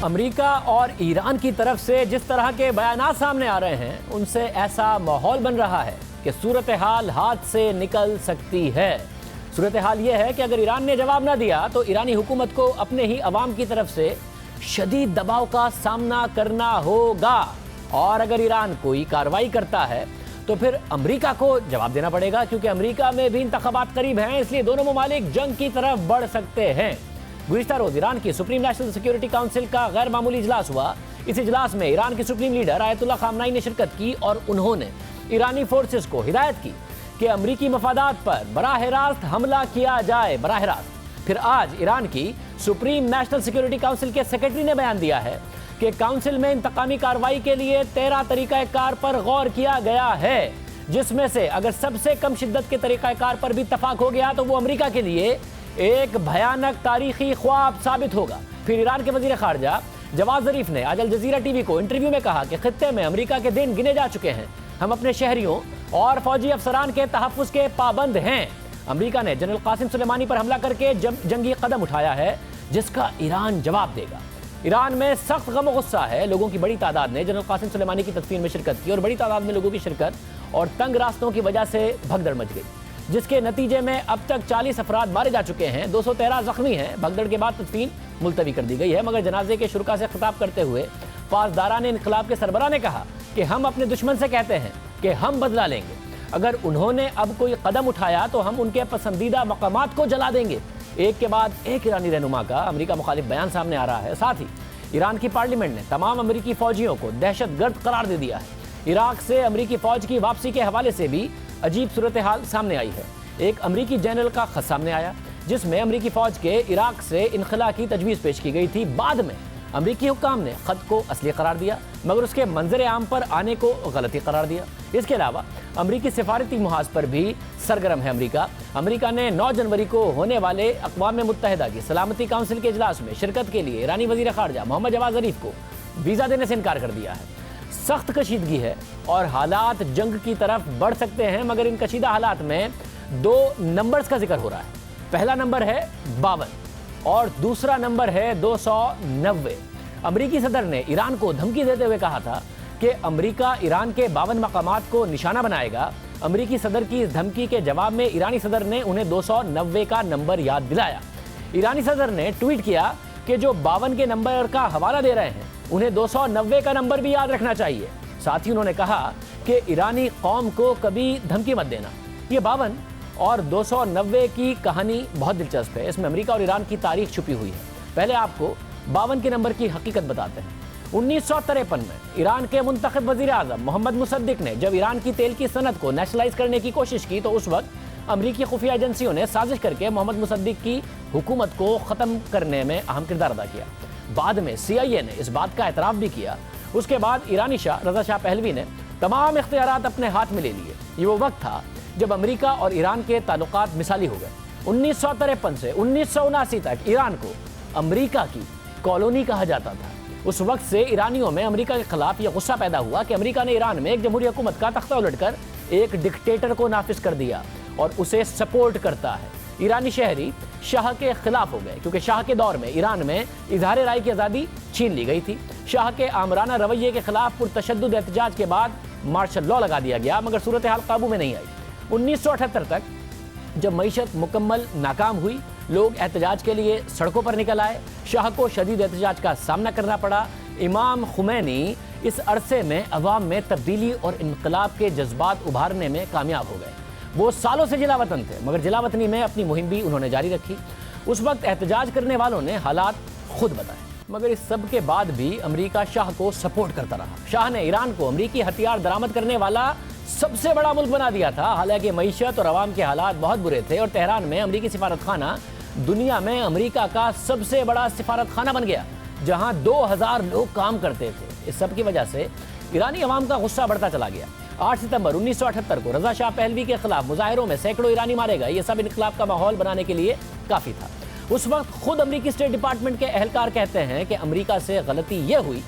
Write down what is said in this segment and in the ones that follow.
امریکہ اور ایران کی طرف سے جس طرح کے بیانات سامنے آ رہے ہیں ان سے ایسا ماحول بن رہا ہے کہ صورتحال ہاتھ سے نکل سکتی ہے۔ صورتحال یہ ہے کہ اگر ایران نے جواب نہ دیا تو ایرانی حکومت کو اپنے ہی عوام کی طرف سے شدید دباؤ کا سامنا کرنا ہوگا، اور اگر ایران کوئی کارروائی کرتا ہے تو پھر امریکہ کو جواب دینا پڑے گا، کیونکہ امریکہ میں بھی انتخابات قریب ہیں، اس لیے دونوں ممالک جنگ کی طرف بڑھ سکتے ہیں۔ گزشتہ روز ایران کی سپریم نیشنل سیکیورٹی کونسل کا غیر معمولی اجلاس ہوا۔ اس اجلاس میں ایران کے سپریم لیڈر آیت اللہ خامنائی نے شرکت کی اور انہوں نے ایرانی فورسز کو ہدایت کی کہ امریکی مفادات پر براہ راست حملہ کیا جائے، براہ راست۔ پھر آج ایران کی سپریم نیشنل سیکیورٹی کونسل کے سیکریٹری نے بیان دیا ہے کہ کونسل میں انتقامی کارروائی کے لیے 13 طریقہ کار پر غور کیا گیا ہے، جس میں سے اگر سب سے کم شدت کے طریقہ کار پر بھی اتفاق ہو گیا تو وہ امریکہ کے لیے ایک بھیانک تاریخی خواب ثابت ہوگا۔ پھر ایران کے وزیر خارجہ جواد ظریف نے آج الجزیرہ ٹی وی کو انٹرویو میں کہا کہ خطے میں امریکہ کے دن گنے جا چکے ہیں، ہم اپنے شہریوں اور فوجی افسران کے تحفظ کے پابند ہیں۔ امریکہ نے جنرل قاسم سلیمانی پر حملہ کر کے جنگی قدم اٹھایا ہے، جس کا ایران جواب دے گا۔ ایران میں سخت غم و غصہ ہے، لوگوں کی بڑی تعداد نے جنرل قاسم سلیمانی کی تدفین میں شرکت کی اور بڑی تعداد میں لوگوں کی شرکت اور تنگ راستوں کی وجہ سے بھگدڑ مچ گئی، جس کے نتیجے میں اب تک 40 افراد مارے جا چکے ہیں، 213 زخمی ہیں۔ بھگدڑ کے بعد تدفین ملتوی کر دی گئی ہے، مگر جنازے کے شرکاء سے خطاب کرتے ہوئے پاسداران انقلاب کے سربراہ نے کہا کہ ہم اپنے دشمن سے کہتے ہیں کہ ہم بدلہ لیں گے، اگر انہوں نے اب کوئی قدم اٹھایا تو ہم ان کے پسندیدہ مقامات کو جلا دیں گے۔ ایک کے بعد ایک ایرانی رہنما کا امریکہ مخالف بیان سامنے آ رہا ہے۔ ساتھ ہی ایران کی پارلیمنٹ نے تمام امریکی فوجیوں کو دہشت گرد قرار دے دیا ہے۔ عراق سے امریکی فوج کی واپسی کے حوالے سے بھی عجیب صورتحال سامنے آئی ہے۔ ایک امریکی جنرل کا خط سامنے آیا جس میں امریکی فوج کے عراق سے انخلاء کی تجویز پیش کی گئی تھی۔ بعد میں امریکی حکام نے خط کو اصلی قرار دیا، مگر اس کے منظر عام پر آنے کو غلطی قرار دیا۔ اس کے علاوہ امریکی سفارتی محاذ پر بھی سرگرم ہے امریکہ۔ امریکہ نے 9 جنوری کو ہونے والے اقوام متحدہ کی سلامتی کونسل کے اجلاس میں شرکت کے لیے ایرانی وزیر خارجہ محمد جواد ظریف کو ویزا دینے سے انکار کر دیا ہے۔ سخت کشیدگی ہے اور حالات جنگ کی طرف بڑھ سکتے ہیں، مگر ان کشیدہ حالات میں 2 نمبرز کا ذکر ہو رہا ہے۔ پہلا نمبر ہے 52 اور دوسرا نمبر ہے 290۔ امریکی صدر نے ایران کو دھمکی دیتے ہوئے کہا تھا کہ امریکہ ایران کے 52 مقامات کو نشانہ بنائے گا۔ امریکی صدر کی اس دھمکی کے جواب میں ایرانی صدر نے انہیں 290 کا نمبر یاد دلایا۔ ایرانی صدر نے ٹویٹ کیا کہ جو 52 کے نمبر کا حوالہ دے رہے ہیں انہیں 290 کا نمبر بھی یاد رکھنا چاہیے۔ ساتھ ہی انہوں نے کہا کہ ایرانی قوم کو کبھی دھمکی مت دینا۔ یہ 52 اور 290 کی کہانی بہت دلچسپ ہے، اس میں امریکہ اور ایران کی تاریخ چھپی ہوئی ہے۔ پہلے آپ کو 52 کے نمبر کی حقیقت بتاتے ہیں۔ 1953 میں ایران کے منتخب وزیر اعظم محمد مصدق نے جب ایران کی تیل کی صنعت کو نیشنلائز کرنے کی کوشش کی تو اس وقت امریکی خفیہ ایجنسیوں نے سازش کر کے محمد مصدق کی حکومت کو ختم کرنے میں اہم کردار ادا کیا۔ بعد میں CIA نے اس بات کا اعتراف بھی کیا۔ اس کے بعد ایرانی شاہ رضا شاہ پہلوی نے تمام اختیارات اپنے ہاتھ میں لے لیے۔ یہ وہ وقت تھا جب امریکہ اور ایران کے تعلقات مثالی ہو گئے۔ 1953 سے 1979 تک ایران کو امریکہ کی کالونی کہا جاتا تھا۔ اس وقت سے ایرانیوں میں امریکہ کے خلاف یہ غصہ پیدا ہوا کہ امریکہ نے ایران میں ایک جمہوری حکومت کا تختہ الٹ کر ایک ڈکٹیٹر کو نافذ کر دیا اور اسے سپورٹ کرتا ہے۔ ایرانی شہری شاہ کے خلاف ہو گئے، کیونکہ شاہ کے دور میں ایران میں اظہار رائے کی آزادی چھین لی گئی تھی۔ شاہ کے آمرانہ رویے کے خلاف پرتشدد احتجاج کے بعد مارشل لاء لگا دیا گیا، مگر صورتحال قابو میں نہیں آئی۔ 1978 تک جب معیشت مکمل ناکام ہوئی، لوگ احتجاج کے لیے سڑکوں پر نکل آئے، شاہ کو شدید احتجاج کا سامنا کرنا پڑا۔ امام خمینی اس عرصے میں عوام میں تبدیلی اور انقلاب کے جذبات ابھارنے میں کامیاب ہو گئے۔ وہ سالوں سے جلا وطن تھے، مگر جلا وطنی میں اپنی مہم بھی انہوں نے جاری رکھی۔ اس وقت احتجاج کرنے والوں نے حالات خود بتائے، مگر اس سب کے بعد بھی امریکہ شاہ کو سپورٹ کرتا رہا۔ شاہ نے ایران کو امریکی ہتھیار درآمد کرنے والا سب سے بڑا ملک بنا دیا تھا، حالانکہ معیشت اور عوام کے حالات بہت برے تھے، اور تہران میں امریکی سفارت خانہ دنیا میں امریکہ کا سب سے بڑا سفارت خانہ بن گیا، جہاں 2000 لوگ کام کرتے تھے۔ اس سب کی وجہ سے ایرانی عوام کا غصہ بڑھتا چلا گیا۔ 8 ستمبر 1978 کو رضا شاہ پہلوی کے خلاف مظاہروں میں سینکڑوں ایرانی مارے گئے۔ یہ سب انقلاب کا ماحول بنانے کے لیے کافی تھا۔ اس وقت خود امریکی اسٹیٹ ڈپارٹمنٹ کے اہلکار کہتے ہیں کہ امریکہ سے غلطی یہ ہوئی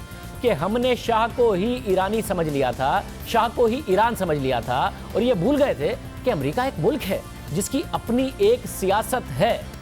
کہ ہم نے شاہ کو ہی ایرانی سمجھ لیا تھا، شاہ کو ہی ایران سمجھ لیا تھا، اور یہ بھول گئے تھے کہ امریکہ ایک ملک ہے جس کی اپنی ایک سیاست ہے۔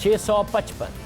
655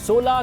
16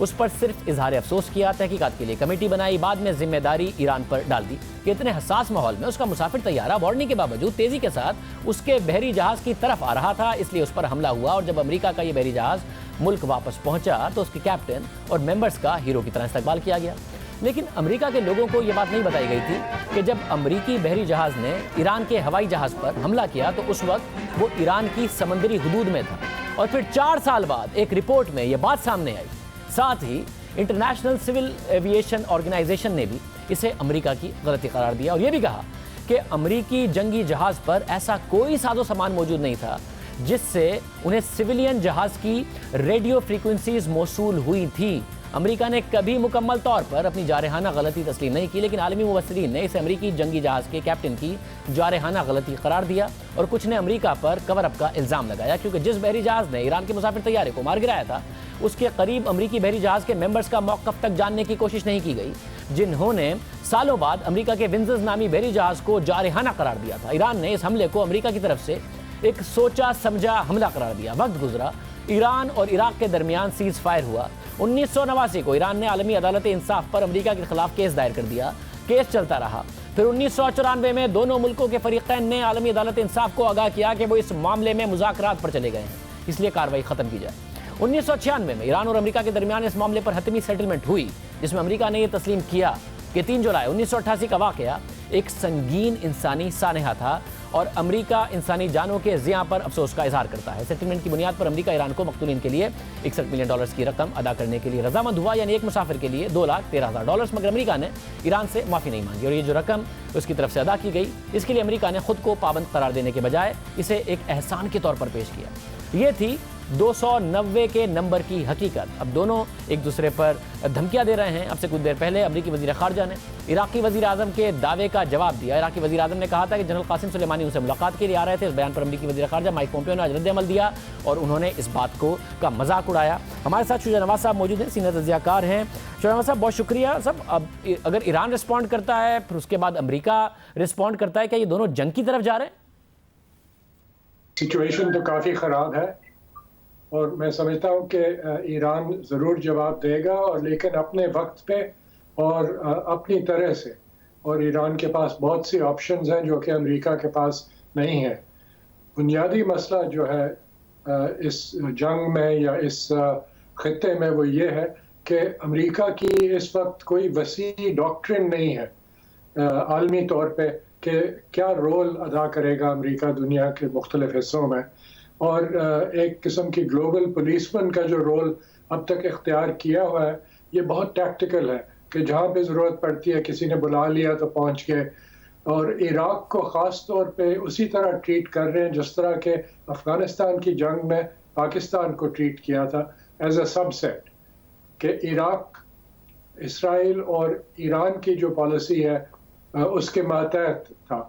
اس پر صرف اظہار افسوس کیا، تحقیقات کے لیے کمیٹی بنائی، بعد میں ذمہ داری ایران پر ڈال دی کہ اتنے حساس ماحول میں اس کا مسافر طیارہ وارننگ کے باوجود تیزی کے ساتھ اس کے بحری جہاز کی طرف آ رہا تھا، اس لیے اس پر حملہ ہوا، اور جب امریکہ کا یہ بحری جہاز ملک واپس پہنچا تو اس کے کیپٹن اور ممبرز کا ہیرو کی طرح استقبال کیا گیا۔ لیکن امریکہ کے لوگوں کو یہ بات نہیں بتائی گئی تھی کہ جب امریکی بحری جہاز نے ایران کے ہوائی جہاز پر حملہ کیا تو اس وقت وہ ایران کی سمندری حدود میں تھا، اور پھر 4 سال بعد ایک رپورٹ میں یہ بات سامنے آئی۔ ساتھ ہی انٹرنیشنل سول ایویشن آرگنائزیشن نے بھی اسے امریکہ کی غلطی قرار دیا، اور یہ بھی کہا کہ امریکی جنگی جہاز پر ایسا کوئی ساز و سامان موجود نہیں تھا جس سے انہیں سویلین جہاز کی ریڈیو فریکوینسیز موصول ہوئی تھی۔ امریکہ نے کبھی مکمل طور پر اپنی جارحانہ غلطی تسلیم نہیں کی، لیکن عالمی مبصرین نے اسے امریکی جنگی جہاز کے کیپٹن کی جارحانہ غلطی قرار دیا، اور کچھ نے امریکہ پر کور اپ کا الزام لگایا، کیونکہ جس بحری جہاز نے ایران کے مسافر طیارے کو مار گرایا تھا اس کے قریب امریکی بحری جہاز کے ممبرز کا موقف تک جاننے کی کوشش نہیں کی گئی، جنہوں نے سالوں بعد امریکہ کے ونزز نامی بحری جہاز کو جارحانہ قرار دیا تھا۔ ایران نے اس حملے کو امریکہ کی طرف سے ایک سوچا سمجھا حملہ قرار دیا۔ وقت گزرا، ایران اور عراق کے درمیان سیز فائر ہوا۔ 1989 کو ایران نے عالمی عدالت انصاف پر امریکہ کے خلاف کیس دائر کر دیا، کیس چلتا رہا۔ پھر 1994 میں دونوں ملکوں کے فریقین نے عالمی عدالت انصاف کو آگاہ کیا کہ وہ اس معاملے میں مذاکرات پر چلے گئے ہیں، اس لیے کارروائی ختم کی جائے۔ 1996 میں ایران اور امریکہ کے درمیان اس معاملے پر حتمی سیٹلمنٹ ہوئی، جس میں امریکہ نے یہ تسلیم کیا کہ 3 جولائی 1988 کا واقعہ ایک سنگین انسانی سانحہ تھا، اور امریکہ انسانی جانوں کے ضیاع پر افسوس کا اظہار کرتا ہے۔ سیٹلمنٹ کی بنیاد پر امریکہ ایران کو مقتولین کے لیے $61 ملین کی رقم ادا کرنے کے لیے رضامند ہوا، یعنی ایک مسافر کے لیے $2,13,000، مگر امریکہ نے ایران سے معافی نہیں مانگی، اور یہ جو رقم اس کی طرف سے ادا کی گئی اس کے لیے امریکہ نے خود کو پابند قرار دینے کے بجائے اسے ایک احسان کے طور پر پیش کیا۔ یہ تھی 290 کے نمبر کی حقیقت۔ اب دونوں ایک دوسرے پر دھمکیاں دے رہے ہیں۔ اب سے کچھ دیر پہلے امریکی وزیر خارجہ نے عراقی وزیر اعظم کے دعوے کا جواب دیا۔ عراقی وزیر اعظم نے کہا تھا کہ جنرل قاسم سلیمانی ان سے ملاقات کے لیے آ رہے تھے۔ اس بیان پر امریکی وزیر خارجہ مائک پومپیو نے آج رد عمل دیا، اور انہوں نے اس بات کا مذاق اڑایا۔ ہمارے ساتھ شجاع نواز صاحب موجود ہیں، سینئر تجزیہ کار ہیں۔ شجاع نواز صاحب بہت شکریہ۔ اب اگر ایران رسپونڈ کرتا ہے پھر اس کے بعد امریکہ رسپونڈ کرتا ہے، کیا یہ دونوں جنگ کی طرف جا رہے ہیں؟ سچویشن تو کافی خراب ہے، اور میں سمجھتا ہوں کہ ایران ضرور جواب دے گا، اور لیکن اپنے وقت پہ اور اپنی طرح سے، اور ایران کے پاس بہت سی آپشنز ہیں جو کہ امریکہ کے پاس نہیں ہے۔ بنیادی مسئلہ جو ہے اس جنگ میں یا اس خطے میں وہ یہ ہے کہ امریکہ کی اس وقت کوئی وسیع ڈاکٹرن نہیں ہے عالمی طور پہ کہ کیا رول ادا کرے گا امریکہ دنیا کے مختلف حصوں میں، اور ایک قسم کی گلوبل پولیسمن کا جو رول اب تک اختیار کیا ہوا ہے یہ بہت ٹیکٹیکل ہے کہ جہاں پہ ضرورت پڑتی ہے کسی نے بلا لیا تو پہنچ گئے، اور عراق کو خاص طور پہ اسی طرح ٹریٹ کر رہے ہیں جس طرح کہ افغانستان کی جنگ میں پاکستان کو ٹریٹ کیا تھا ایز اے سب سیٹ، کہ عراق اسرائیل اور ایران کی جو پالیسی ہے اس کے ماتحت تھا،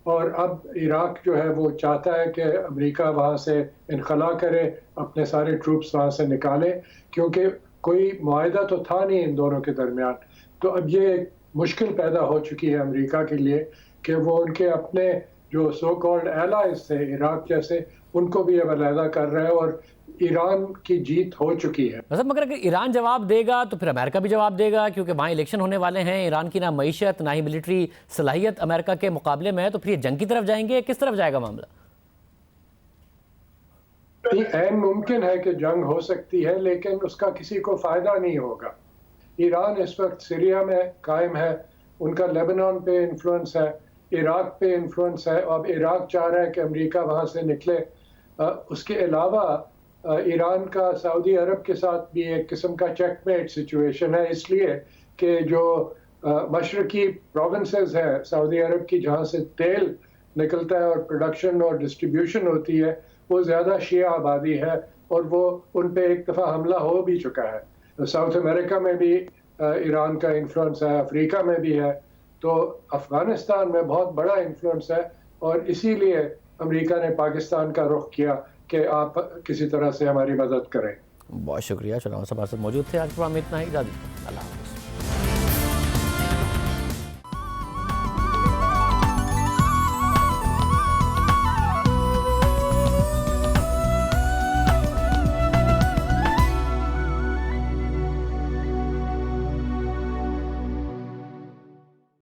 اور اب عراق جو ہے وہ چاہتا ہے کہ امریکہ وہاں سے انخلا کرے، اپنے سارے ٹروپس وہاں سے نکالے، کیونکہ کوئی معاہدہ تو تھا نہیں ان دونوں کے درمیان۔ تو اب یہ ایک مشکل پیدا ہو چکی ہے امریکہ کے لیے کہ وہ ان کے اپنے جو سو کالڈ ایلائز تھے عراق جیسے ان کو بھی اب علیحدہ کر رہے ہیں، اور ایران کی جیت ہو چکی ہے۔ مگر اگر ایران جواب دے گا تو پھر امریکہ بھی جواب دے گا، کیونکہ وہاں الیکشن ہونے والے ہیں۔ ایران کی نہ معیشت نہ ہی ملٹری صلاحیت امریکہ کے مقابلے میں ہے، تو پھر یہ جنگ کی طرف جائیں گے، کس طرف جائے گا معاملہ؟ عین ممکن ہے کہ جنگ ہو سکتی ہے، لیکن اس کا کسی کو فائدہ نہیں ہوگا۔ ایران اس وقت سیریا میں قائم ہے، ان کا لیبنان پہ انفلوئنس ہے، عراق پہ انفلوئنس ہے، اب عراق چاہ رہا ہے کہ امریکہ وہاں سے نکلے۔ اس کے علاوہ ایران کا سعودی عرب کے ساتھ بھی ایک قسم کا چیک میٹ سچویشن ہے، اس لیے کہ جو مشرقی پروونسز ہیں سعودی عرب کی جہاں سے تیل نکلتا ہے اور پروڈکشن اور ڈسٹریبیوشن ہوتی ہے وہ زیادہ شیعہ آبادی ہے، اور وہ ان پہ ایک دفعہ حملہ ہو بھی چکا ہے۔ ساؤتھ امریکہ میں بھی ایران کا انفلوئنس ہے، افریقہ میں بھی ہے، تو افغانستان میں بہت بڑا انفلوئنس ہے، اور اسی لیے امریکہ نے پاکستان کا رخ کیا کہ آپ کسی طرح سے ہماری مدد کریں۔ بہت شکریہ، شجاع نواز صاحب موجود تھے۔ آج پروگرام میں اتنا ہی، اجازت۔ اللہ حافظ۔